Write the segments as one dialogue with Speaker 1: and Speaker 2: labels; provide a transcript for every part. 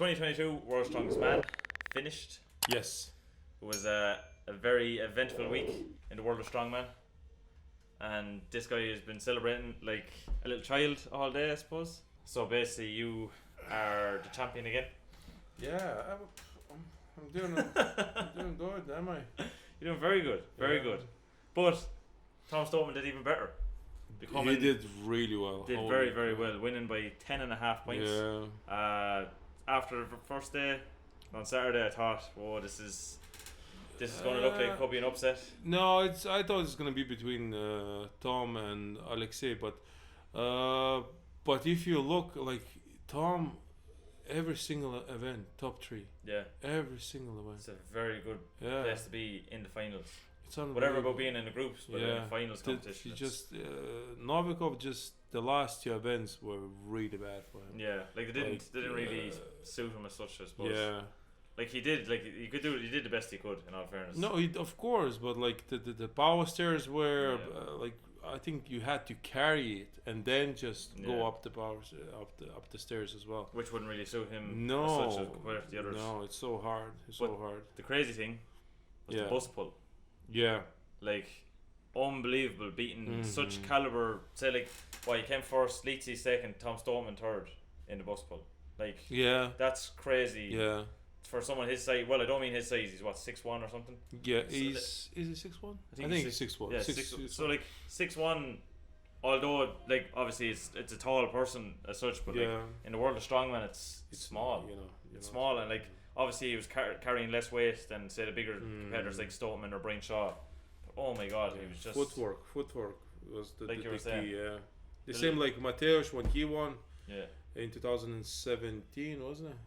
Speaker 1: 2022 World's Strongest Man finished.
Speaker 2: Yes.
Speaker 1: It was a very eventful week in the world of strongman, and this guy has been celebrating like a little child all day, I suppose. So basically, you are the champion again.
Speaker 2: Yeah, I'm doing good, am I?
Speaker 1: You're doing very good, very good. But Tom Stoltman did even better.
Speaker 2: He did really well.
Speaker 1: Did very well, winning by 10.5 points.
Speaker 2: Yeah.
Speaker 1: After the first day on Saturday, I thought, "Whoa, this is going to look like it could be an upset."
Speaker 2: No, I thought it was gonna be between Tom and Alexei, but if you look like Tom, every single event top 3.
Speaker 1: Yeah.
Speaker 2: Every single event.
Speaker 1: It's a very good place to be in the finals.
Speaker 2: It's
Speaker 1: whatever about being in the groups, but in the finals competition.
Speaker 2: Novikov, just the last 2 events were really bad for him.
Speaker 1: Yeah, like they didn't really suit him as such, I suppose.
Speaker 2: Yeah.
Speaker 1: Like he did the best he could, in all fairness.
Speaker 2: No, of course, but like the power stairs were like, I think you had to carry it and then just go up the up the stairs as well,
Speaker 1: which wouldn't really suit him.
Speaker 2: No,
Speaker 1: as such as compared to the others.
Speaker 2: No, it's so hard. So hard.
Speaker 1: The crazy thing was the bus pull.
Speaker 2: Yeah,
Speaker 1: like unbelievable, beating such caliber. Say like, he came first, Leedsy second, Tom Stoltman third in the bus pull. Like, that's crazy.
Speaker 2: Yeah.
Speaker 1: For someone his size, well, I don't mean his size. He's what, 6'1" or something.
Speaker 2: Yeah, is he 6'1"? I think he's 6'1".
Speaker 1: Yeah, 6'1". So like 6'1", although like obviously it's a tall person as such, but like in the world of strongman, it's small. It's small, and like obviously he was carrying less weight than say the bigger competitors like Stoltman or Brian Shaw. But, oh my God, he was just
Speaker 2: footwork was the
Speaker 1: like
Speaker 2: the key. Yeah, the same like Mateusz when he won.
Speaker 1: Yeah.
Speaker 2: In 2017, wasn't it?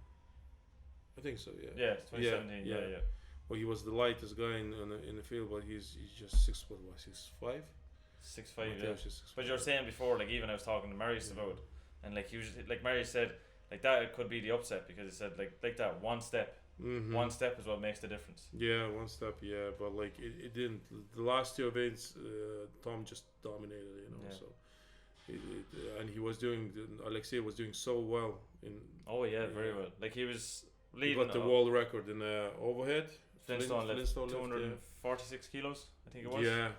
Speaker 2: I think so. Yeah.
Speaker 1: Yeah, 2017. Yeah.
Speaker 2: Well, he was the lightest guy in the field, but he's just 6 foot. What, 6'5"?
Speaker 1: 6'5". Yeah. But you were saying before, like even I was talking to Marius about, and like he was like Marius said, like that could be the upset because he said like that one step is what makes the difference.
Speaker 2: Yeah, one step. Yeah, but like it didn't. The last 2 events, Tom just dominated. So. And he was doing. Alexei was doing so well in.
Speaker 1: Oh yeah, very well. Like he was.
Speaker 2: He got the world record in overhead.
Speaker 1: Flintstone lift 246 kilos, I think it was.
Speaker 2: Yeah,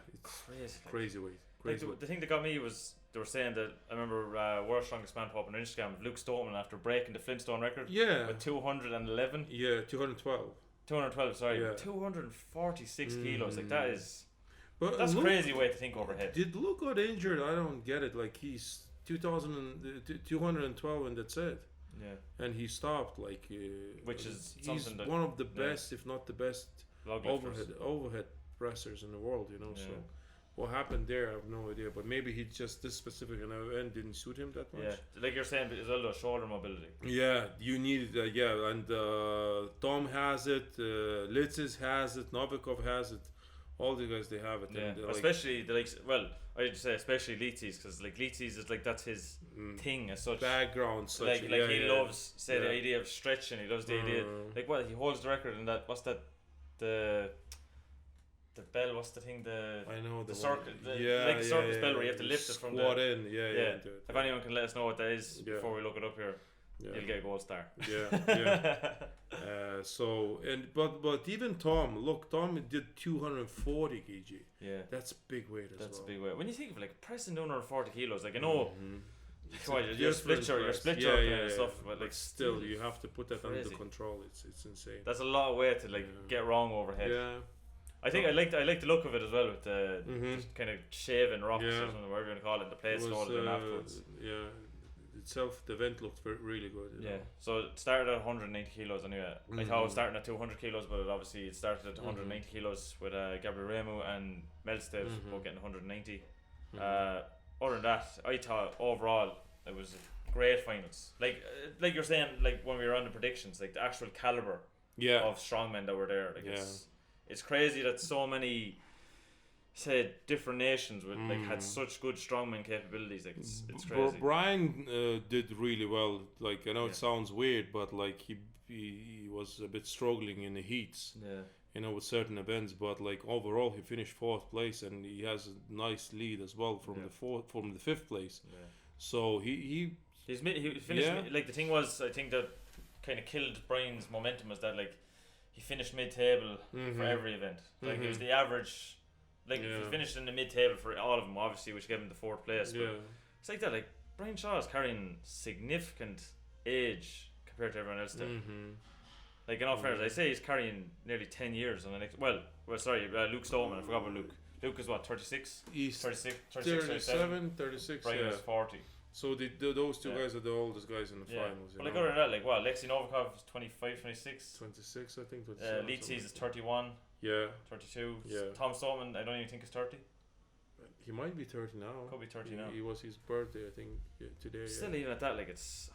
Speaker 2: it's crazy weight.
Speaker 1: The thing that got me was they were saying that I remember World's Strongest Man pop on Instagram of Luke Stoltman after breaking the Flintstone record.
Speaker 2: Yeah.
Speaker 1: With 211.
Speaker 2: Yeah, 212.
Speaker 1: 212, sorry. Yeah. 246 kilos. Like that's Luke, crazy way to think overhead.
Speaker 2: Did Luke got injured? I don't get it. Like he's 212 and that's it.
Speaker 1: Yeah,
Speaker 2: and he stopped which
Speaker 1: is
Speaker 2: he's
Speaker 1: something
Speaker 2: one of the best, if not the best, overhead pressers in the world. So what happened there, I have no idea. But maybe he just this specific event didn't suit him that much.
Speaker 1: Yeah, like you're saying, as well, shoulder mobility.
Speaker 2: Yeah, you need and Tom has it, Litzis has it, Novikov has it. All the guys, they have it.
Speaker 1: Yeah,
Speaker 2: and
Speaker 1: especially I'd say especially Leetsi's, because like Leetsi's is like that's his thing as such.
Speaker 2: Background, such
Speaker 1: he loves the idea of stretching. He loves the idea he holds the record in that. What's that? The bell. What's the thing?
Speaker 2: I know
Speaker 1: the circle. The circus bell where you have to lift it from the
Speaker 2: squat in. Yeah.
Speaker 1: If anyone can let us know what that is before we look it up here. You'll get a gold star.
Speaker 2: Yeah. But even Tom, look, Tom did 240 kg.
Speaker 1: Yeah,
Speaker 2: that's big weight as well.
Speaker 1: That's a big weight. When you think of like pressing 240 kilos, like I know, your split jerk and stuff, but like
Speaker 2: still you have to put that under control. It's insane.
Speaker 1: That's a lot of weight to get wrong overhead.
Speaker 2: Yeah.
Speaker 1: I think I like the look of it as well with the just kind of shaving rocks or something, whatever you want to call it, the plates loaded in afterwards.
Speaker 2: Yeah. Itself, the event looked really good. You know?
Speaker 1: So it started at 190 kilos anyway. I thought it was starting at 200 kilos, but it started at 190 kilos with Gabriel Remu and Melstev both getting 190. Other than that, I thought overall it was great finals. Like you're saying, like when we were on the predictions, like the actual caliber of strongmen that were there. Like it's crazy that so many different nations with had such good strongman capabilities. Like it's crazy.
Speaker 2: Brian did really well. Like I know it sounds weird, but like he was a bit struggling in the heats. Yeah. With certain events, but like overall he finished 4th place, and he has a nice lead as well from the 5th place.
Speaker 1: Yeah.
Speaker 2: So he
Speaker 1: finished. Like the thing was, I think that kind of killed Brian's momentum was that like he finished mid-table for every event. Like it was the average. Like if he finished in the mid-table for all of them, obviously, which gave him the 4th place. But it's like that. Like Brian Shaw is carrying significant age compared to everyone else there. Like in all fairness, I say he's carrying nearly 10 years on the next. Well, sorry, Luke Stoltman. I forgot about Luke. Luke is what, 36?
Speaker 2: He's
Speaker 1: 36,
Speaker 2: 37, 36.
Speaker 1: Brian is 40.
Speaker 2: So those two guys are the oldest guys in the finals.
Speaker 1: But like other than that, like what, Alexei Novikov is 25, 26.
Speaker 2: 26, I think.
Speaker 1: Leetsies is 31.
Speaker 2: Yeah.
Speaker 1: 32.
Speaker 2: Yeah.
Speaker 1: Tom Stoltman, I don't even think is 30.
Speaker 2: He might be 30 now.
Speaker 1: Could be 30 now.
Speaker 2: He was his birthday, I think, today.
Speaker 1: Still, even at that, like it's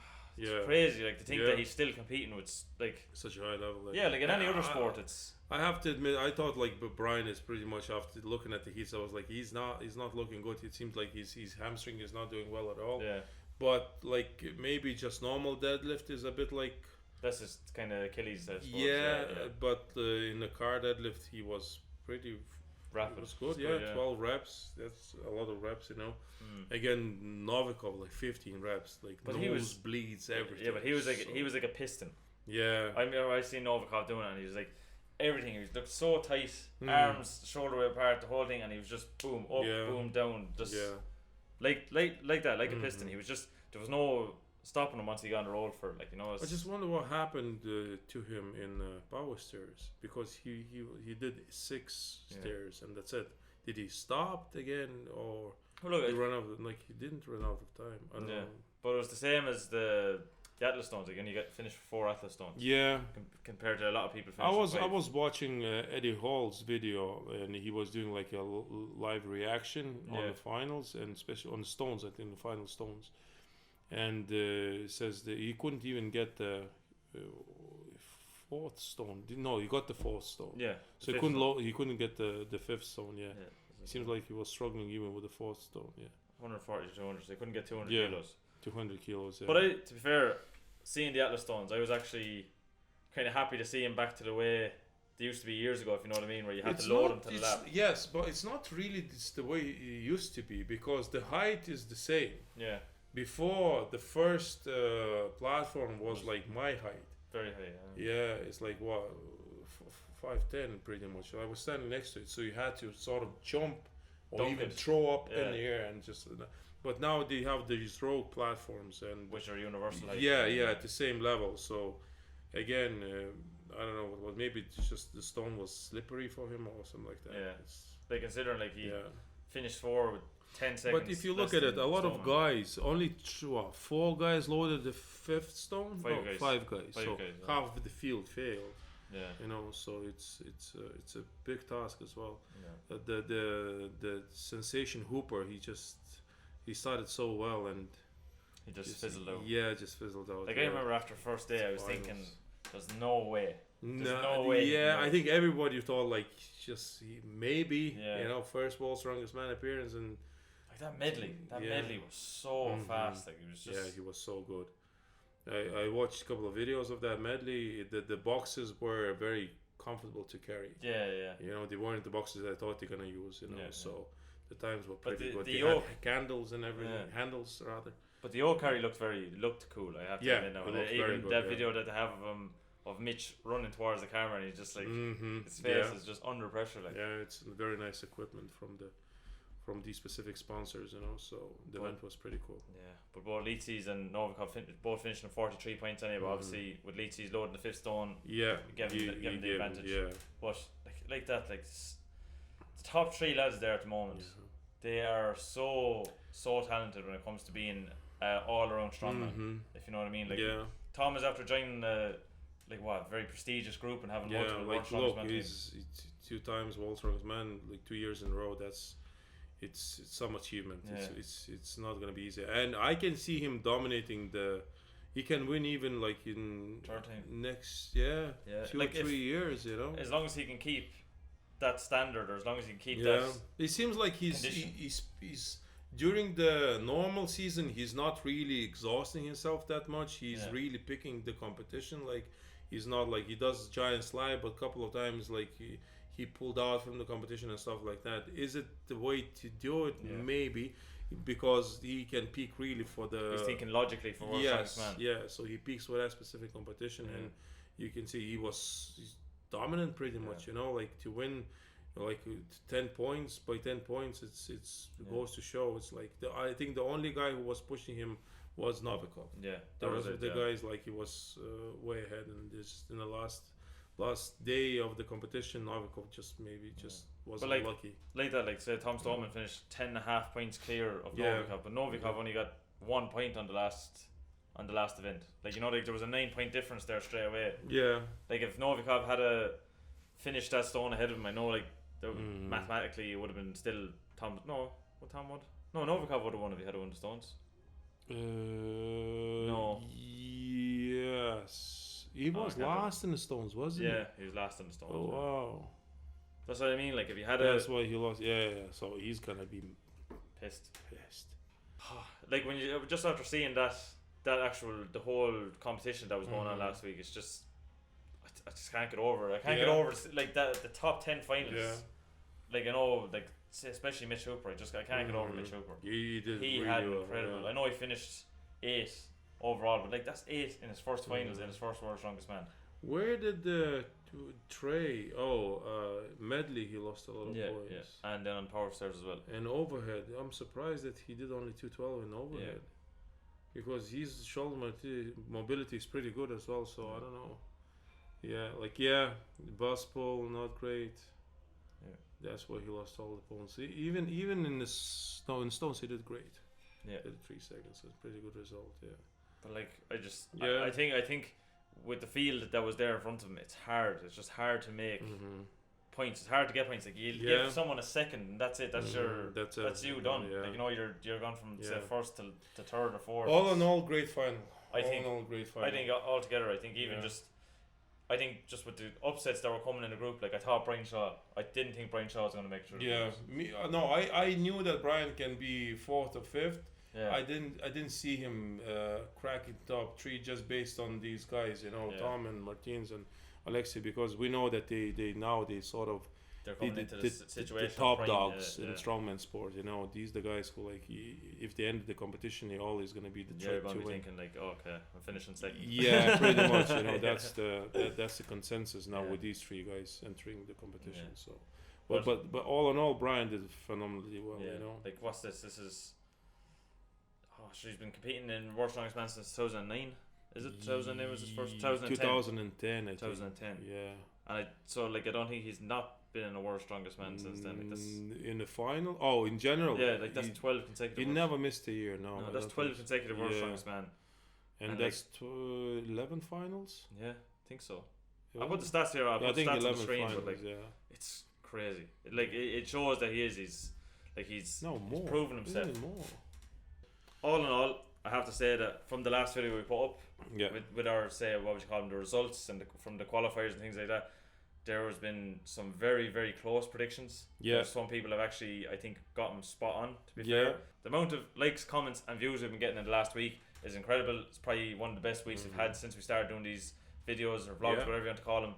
Speaker 1: crazy. Like to think that he's still competing with like
Speaker 2: such a high level. Like,
Speaker 1: like in any other sport, it's.
Speaker 2: I have to admit, I thought like Brian is pretty much, after looking at the heats, I was like, he's not looking good. It seems like his hamstring is not doing well at all.
Speaker 1: Yeah.
Speaker 2: But like maybe just normal deadlift is a bit like.
Speaker 1: That's just kind of Achilles, I suppose.
Speaker 2: Yeah, but in the car deadlift he was pretty
Speaker 1: rapid.
Speaker 2: It was good, 12 reps. That's a lot of reps, Again, Novikov like 15 reps, like
Speaker 1: but
Speaker 2: nose bleeds everything.
Speaker 1: Yeah, but he was like a piston.
Speaker 2: Yeah.
Speaker 1: I remember I seen Novikov doing it, and he was like everything. He was looked so tight, arms shoulder width apart, the whole thing, and he was just boom up, boom down, just like that, like a piston. He was just there was no stopping him once he got on the road for like
Speaker 2: I just wonder what happened to him in power stairs, because he did 6 stairs and that's it. Did he stop again, or he ran out? Like he didn't run out of time. I don't know.
Speaker 1: But it was the same as the Atlas Stones again. You got finished for 4 Atlas Stones.
Speaker 2: Yeah.
Speaker 1: Compared to a lot of people.
Speaker 2: I was watching Eddie Hall's video, and he was doing like a live reaction on the finals, and especially on the stones. I think the final stones. And says that he couldn't even get the 4th stone. No, he got the 4th stone.
Speaker 1: Yeah.
Speaker 2: So he couldn't get the 5th stone. Yeah. It seems like he was struggling even with the 4th stone. Yeah.
Speaker 1: 140 to 200. So they couldn't get 200 kilos.
Speaker 2: 200 kilos. Yeah.
Speaker 1: But to be fair, seeing the Atlas Stones, I was actually kind of happy to see him back to the way they used to be years ago. If you know what I mean, where you had to load him to the lap.
Speaker 2: Yes, but it's not really the way it used to be, because the height is the same.
Speaker 1: Yeah.
Speaker 2: Before, the first platform was like my height.
Speaker 1: Very high.
Speaker 2: Yeah, it's like what, 5'10" pretty much. I was standing next to it, so you had to sort of jump or even throw up in the air and just. But now they have these rogue platforms, and
Speaker 1: which are universal height.
Speaker 2: Yeah, at the same level. So again, I don't know what. Maybe it's just the stone was slippery for him or something like that.
Speaker 1: Yeah, they considering like he finished 4 with 10 seconds.
Speaker 2: But if you look at it, a lot of guys, only 4 guys loaded the 5th stone.
Speaker 1: 5 guys.
Speaker 2: 5 guys. So half of the field failed.
Speaker 1: Yeah.
Speaker 2: So it's a big task as well. Yeah. The sensation Hooper, he started so well and
Speaker 1: he just fizzled out.
Speaker 2: Yeah, just fizzled out.
Speaker 1: Like I remember after first day, I was thinking, "There's no way."
Speaker 2: No way. Yeah, I think everybody thought like maybe first world's strongest man appearance, and
Speaker 1: like that medley was so fast. Like it was just
Speaker 2: he was so good. I watched a couple of videos of that medley. The boxes were very comfortable to carry.
Speaker 1: Yeah.
Speaker 2: They weren't the boxes I thought they're gonna use. So the times were pretty good.
Speaker 1: They
Speaker 2: had candles and everything, handles rather.
Speaker 1: But the old carry looked cool. I have to admit now. Even that video that they have of Mitch running towards the camera, and he's just like his face is just under pressure. Like
Speaker 2: it's very nice equipment from these specific sponsors, so the event was pretty cool.
Speaker 1: Yeah, but both Leetsies and Novikov both finishing 43 points anyway, but obviously with Leetsies loading the 5th stone, giving the advantage.
Speaker 2: Yeah.
Speaker 1: But like that, like the top 3 lads there at the moment, they are so talented when it comes to being all around strongman. If you know what I mean. Like Tom is after joining very prestigious group and having multiple world strongest man teams.
Speaker 2: He's 2 times world strongest man, like 2 years in a row. It's some achievement. It's not gonna be easy, and I can see him dominating he can win even like in next 2 or 3 years.
Speaker 1: As long as he can keep that standard, or as long as he can keep that.
Speaker 2: It seems like he's during the normal season he's not really exhausting himself that much. He's really picking the competition. Like he's not like he does giant slide, but a couple of times like he pulled out from the competition and stuff like that. Is it the way to do it? Maybe. because he can peak really for the.
Speaker 1: He's thinking logically for World Strongest Man.
Speaker 2: Yeah, so he peaks for that specific competition, and you can see he's dominant pretty much. You know, like to win, like 10 points by 10 points, it goes to show. It's like I think the only guy who was pushing him was Novikov.
Speaker 1: Yeah,
Speaker 2: that was the guys like he was way ahead, and just in the last day of the competition, Novikov just wasn't lucky.
Speaker 1: Like that, like say Tom Stoltman finished 10.5 points clear of Novikov, but Novikov only got 1 point on the last event. Like, you know, like there was a 9-point difference there straight away.
Speaker 2: Yeah.
Speaker 1: Like if Novikov had finished that stone ahead of him, I know like mathematically it would have been still Tom. No, what Tom would? No, Novikov would have won if he had won the stones. No.
Speaker 2: Yes. He was last in the stones, wasn't he?
Speaker 1: Yeah, he was last in the stones.
Speaker 2: Oh wow.
Speaker 1: That's what I mean. Like if he had
Speaker 2: that's why he lost. Yeah. So he's gonna be
Speaker 1: pissed.
Speaker 2: Pissed.
Speaker 1: Like when you just after seeing the whole competition that was going on last week, it's just I just can't get over it. I can't get over like the top 10 finalists. Yeah. Like, you know, like especially Mitch Hooper. I can't get over Mitch Hooper.
Speaker 2: He
Speaker 1: really had incredible.
Speaker 2: Yeah.
Speaker 1: I know he finished 8 overall, but like that's 8 in his first finals in his first World Strongest Man.
Speaker 2: Where did Trey? Medley. He lost a lot of points.
Speaker 1: Yeah, and then on power stairs as well.
Speaker 2: And overhead, I'm surprised that he did only 212 in overhead, because his shoulder mobility is pretty good as well. So I don't know. Yeah, bus pull not great. Yeah, that's why he lost all the points. Even in the stones he did great. Yeah, did 3 seconds. That's a pretty good result. Yeah.
Speaker 1: But like I think with the field that was there in front of him, it's hard. It's just hard to make points. It's hard to get points. Like you give someone a second, and that's it. That's you done. Yeah. Like, you know, you're gone from say first to third or fourth.
Speaker 2: All in all, great final.
Speaker 1: I think altogether, I think even just with the upsets that were coming in the group, like I thought Brian Shaw. I didn't think Brian Shaw was going to make it through.
Speaker 2: Yeah, I knew that Brian can be 4th or 5th. Yeah. I didn't see him cracking top 3 just based on these guys, you know, Tom and Martins and Alexei, because we know that they sort of
Speaker 1: they're coming into the situation.
Speaker 2: The top dogs in strongman sport, you know, these the guys who like if they end the competition, they're always gonna be the
Speaker 1: they're gonna be thinking like, okay, I'm finishing second.
Speaker 2: Yeah, pretty much. You know, that's the consensus now with these 3 guys entering the competition. So, but all in all, Brian did phenomenally well. You know,
Speaker 1: like what's this? This is. She's been competing in World Strongest Man since 2009. Is it 2009 was his first?
Speaker 2: 2010.
Speaker 1: 2010.
Speaker 2: Yeah.
Speaker 1: And I don't think he's not been in a World Strongest Man since then. Like this,
Speaker 2: in the final? Oh, in general?
Speaker 1: Yeah, like that's 12 consecutive.
Speaker 2: He never missed a year. No,
Speaker 1: that's 12 consecutive World Strongest Man.
Speaker 2: And that's 11 finals.
Speaker 1: Yeah, I think so. I put the stats here. I put stats on the screen, but like it's crazy. It shows that he's proven himself.
Speaker 2: Even more.
Speaker 1: All in all, I have to say that from the last video we put up, with our the results and from the qualifiers and things like that, there has been some very, very close predictions. Yeah, some people have actually, I think, gotten spot on. To be fair, the amount of likes, comments, and views we've been getting in the last week is incredible. It's probably one of the best weeks we've had since we started doing these videos or vlogs, whatever you want to call them.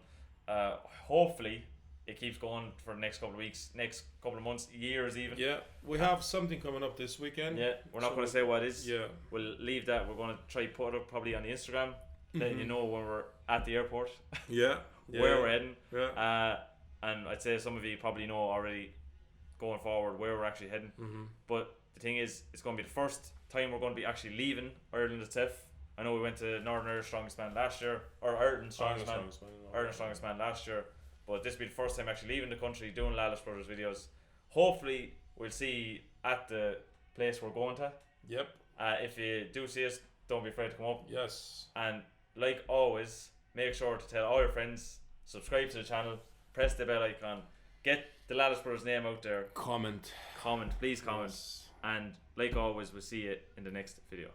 Speaker 1: Hopefully it keeps going for the next couple of weeks, next couple of months, years even. Yeah,
Speaker 2: we have something coming up this weekend.
Speaker 1: Yeah, we're not going to say what it is. Yeah, we'll leave that. We're going to try put it up probably on the Instagram. Then you know when we're at the airport. Where we're heading. Yeah. And I'd say some of you probably know already going forward where we're actually heading. But the thing is, it's going to be the first time we're going to be actually leaving Ireland itself. I know we went to Northern Irish Strongest Man last year, or Ireland Strongest Man last year. But this will be the first time actually leaving the country, doing Lalas Brothers videos. Hopefully, we'll see at the place we're going to. Yep. If you do see us, don't be afraid to come up. Yes. And like always, make sure to tell all your friends, subscribe to the channel, press the bell icon, get the Lalas Brothers name out there. Comment, please comment. Yes. And like always, we'll see you in the next video.